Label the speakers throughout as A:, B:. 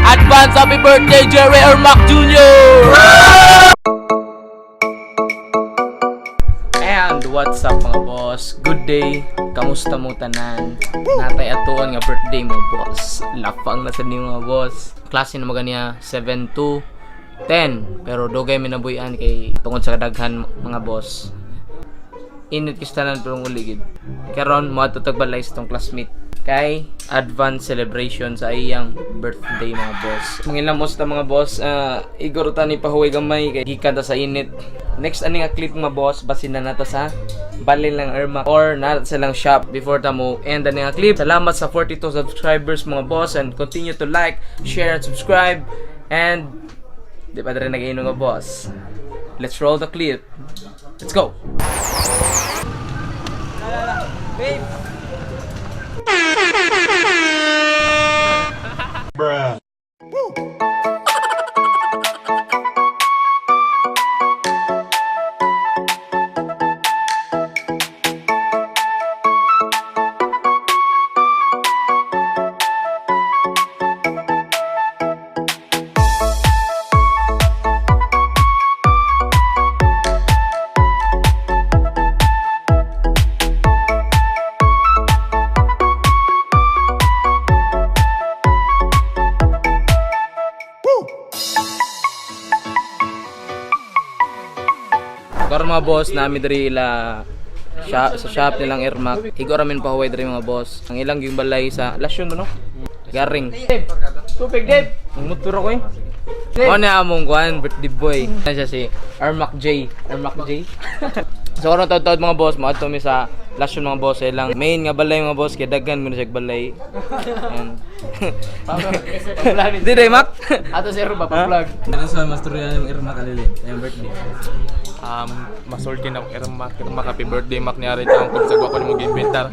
A: Advance happy birthday, Jerry Ermac Jr. And what's up mga boss? Good day. Kamusta mo tanan? Natay atuon nga birthday mo boss. Lapang na sa ni mga boss. Klase na maganiya 7 to 10. Pero dugay minabuyan kay tungod sa kadaghan mga boss. Init kistanan tulong uligid. Karon mo ato tagbalay sa tong classmate kay advance celebration sa iyang birthday mga boss. Mangilamos ta mga boss, igor ta ni pahuway gamay kay gikan ta sa init. Next ani nga clip mga boss, basin na nato sa balay lang Ermac or na sa lang shop before ta mo end ani nga clip. Salamat sa 42 subscribers mga boss and continue to like, share and subscribe and di pa rin nag-iinom nga boss. Let's roll the clip. Let's go. Babe.
B: Bruh.
A: Karon mga boss, nami diri ila sa shop nilang Ermac. Igo ramen pa huway diri mga boss. Ang ilang yung balay sa lasyon no? Garing. Tupig Dave. Ang motor ako eh. Mo na among kuan birthday boy. Ano siya si Ermac J. Ermac J. So karon taud-taud mga boss, mo adto mi sa lasyon mga boss ilang main nga balay mga boss kay daghan mo na siya balay. And Di day Mac. Ato si Ermac pa-vlog.
C: Ano sa masturya ng Ermac kalili? Yung birthday.
B: Masulti na Ermac happy birthday Mac niya rin ang kung sagwa ko na mong inventar.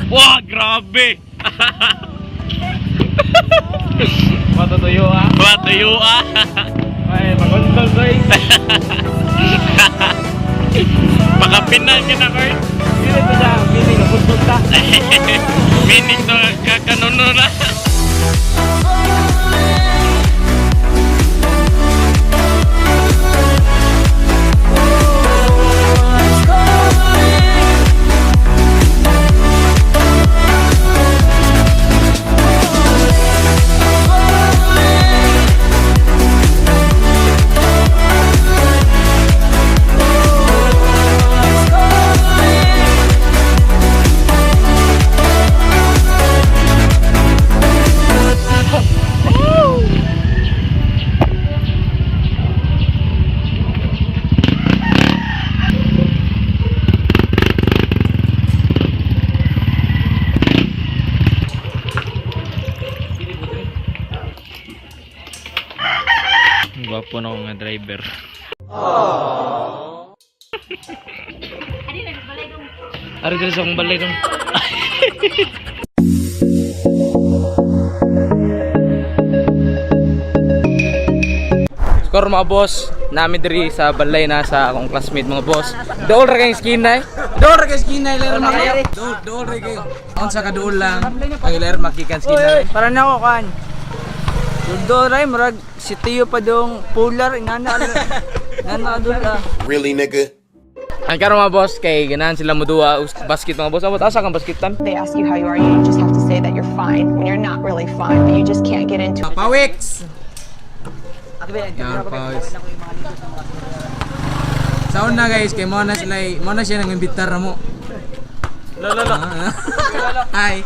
B: Wah, grabe!
A: Matutuyo ah.
B: Matuyo ah!
A: Ay, magundol boy.
B: Makapinan ka na, Kurt!
A: Dili to sa meaning of konsulta.
B: Meaning to kakanuno na! Gwapo na akong driver. Ari diri sa akong balay dong.
A: Skor mga boss, nami diri sa balay na sa akong classmate mga boss. Dool ra kay skin ay.
C: Dool ra kay skin na Ermac kayo. Dool ra kayo. Unsa ka dool lang. Ang Ermac gikan skin na.
D: Para na ako kan. Dool ray murag si Tio pa dong polar inana. Nana adula.
E: Really, nigga?
A: Ang karon mga boss kay ganahan sila modua basket mga boss. Abot asa kang basketan?
F: They ask you how you are, you just have to say that you're fine when you're not really fine, but you just can't get into it.
C: Pawix. Yan, pawix. Sa una guys, kay mo na siya nang imbitar mo.
A: Lolo.
C: Hi.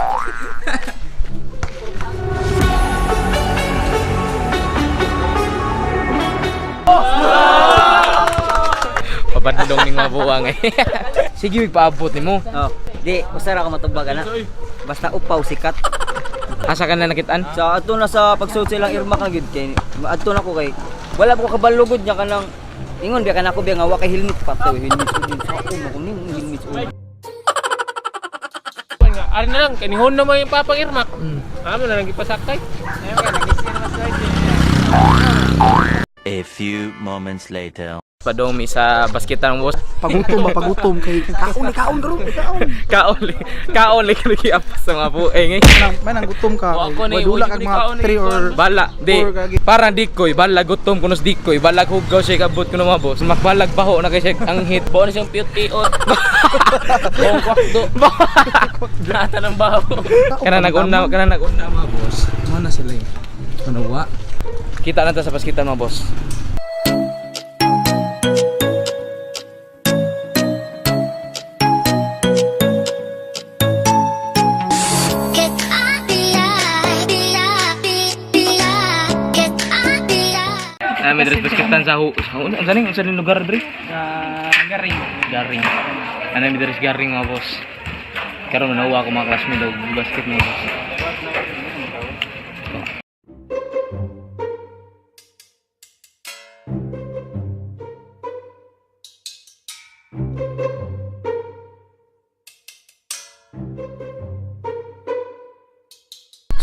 A: Papadlong ning mga buwang eh. Sige, paabot nimo.
D: Oh, di usara ka matubag ana. Basta upaw sikat.
A: Asa ka na nakitaan?
D: Sa ato na sa pagsuot silang Ermac na gid kay adto na ko kay wala po kabalugod nya kanang ingon biya kanako biya nga wa kay helmet patoy helmet din sa ako mo ning helmet.
B: Ari na lang, kanihon na mo yung papang Ermac. Amo na lang ipasakay.
G: A few moments later.
A: Padomi sa basketan mo boss.
E: Pagutom kay kaon garo
A: Kaon lagi apa sa mga bueng eh.
E: man ang gutom ka.
A: Wa ako ni
E: Madula kag mga 3 or
A: bala di
E: Four kagi.
A: parang dikoy balag gutom kunos dikoy balag hugaw siya kabot kuno mga boss makbalag baho na kay siya ang hit bo na siyang piot-piot bongkwak do nata ng baho kana nag-una mga boss
C: Mana sila eh. Ano wa?
A: kita na ta sa basketan mga boss. May dress basketan sa ang saling lugar dre. Garing. Ano may dress garing mga boss. Karon nawa ako mga classmate og basket mga boss.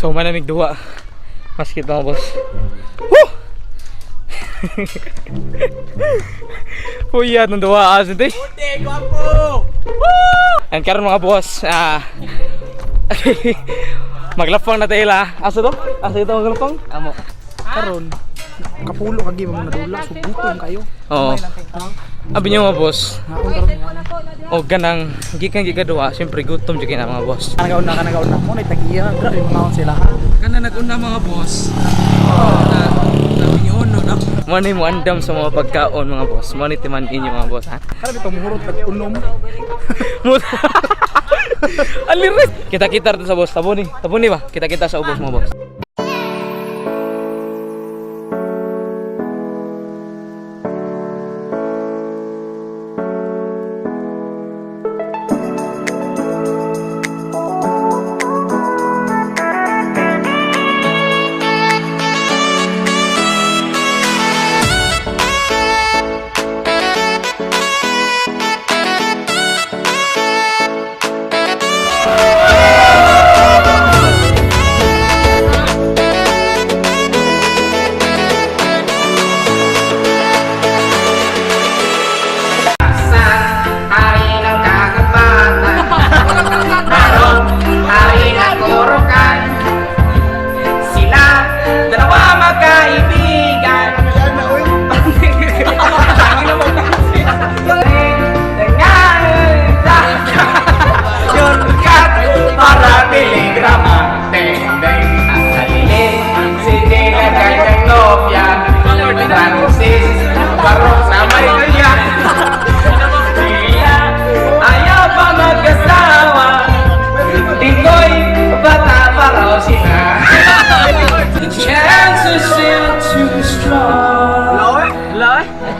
A: So malamig duwa. Basket mga boss. Woo! Puyat ng duwa as ito. Puti, guwapo! Woo! And karon mga boss, maglapang na tayo la. Asa to? Asa ito maglapang?
D: Amo.
E: karon kapulo kag mo nadula so gutom kayo.
A: Oo. Abi niyo mga boss.
E: Naon karon.
A: O ganang gikan gigaduwa, syempre gutom jud kina mga boss.
E: Kanagauna mo na tagiya grabe mga sila.
C: Kana nag-una mga boss. Na pinyono no.
A: Mo ni mo andam sa mga pagkaon mga boss. Mo ni timan inyo mga boss ha.
E: Kada bitaw muhurot pag unom.
A: Aliris. Kita-kita sa boss. Tabuni ba? Kita-kita sa ubos mga boss.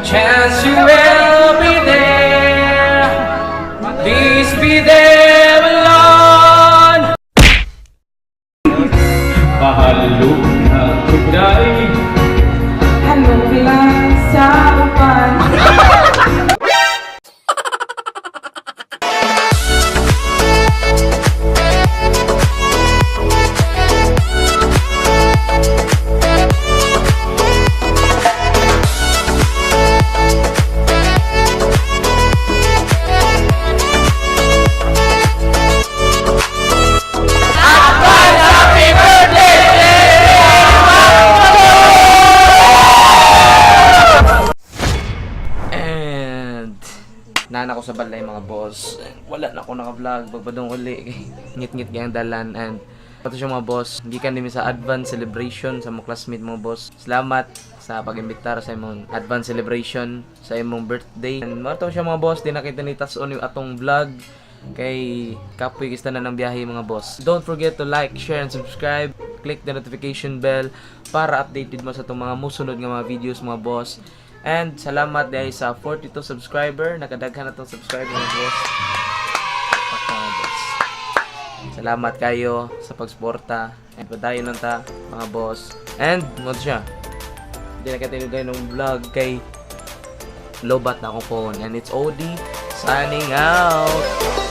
A: Chance you will be there. Please be there alone. Mahalo na kuday. Halong lang sa upan. Nana ko sa balay mga boss. Wala na ako naka-vlog pagpadong uli. Ngit-ngit gyang dalan and pato siya mga boss. Gikan din sa advance celebration sa mga classmate mga boss. Salamat sa pag-imbitar sa imong advance celebration sa imong birthday. And mato siya mga boss, di nakita ni tas-on yung atong vlog kay kapoy kista na ng biyahe mga boss. Don't forget to like, share and subscribe. Click the notification bell para updated mo sa itong mga musunod nga mga videos mga boss. And salamat dahil sa 42 subscriber. Nakadaghan na itong subscriber mga boss. Salamat kayo sa pagsuporta. And padayon lang ta mga boss. And mo siya. Hindi na katinugay ng vlog kay lobat na akong phone. And it's OD signing out.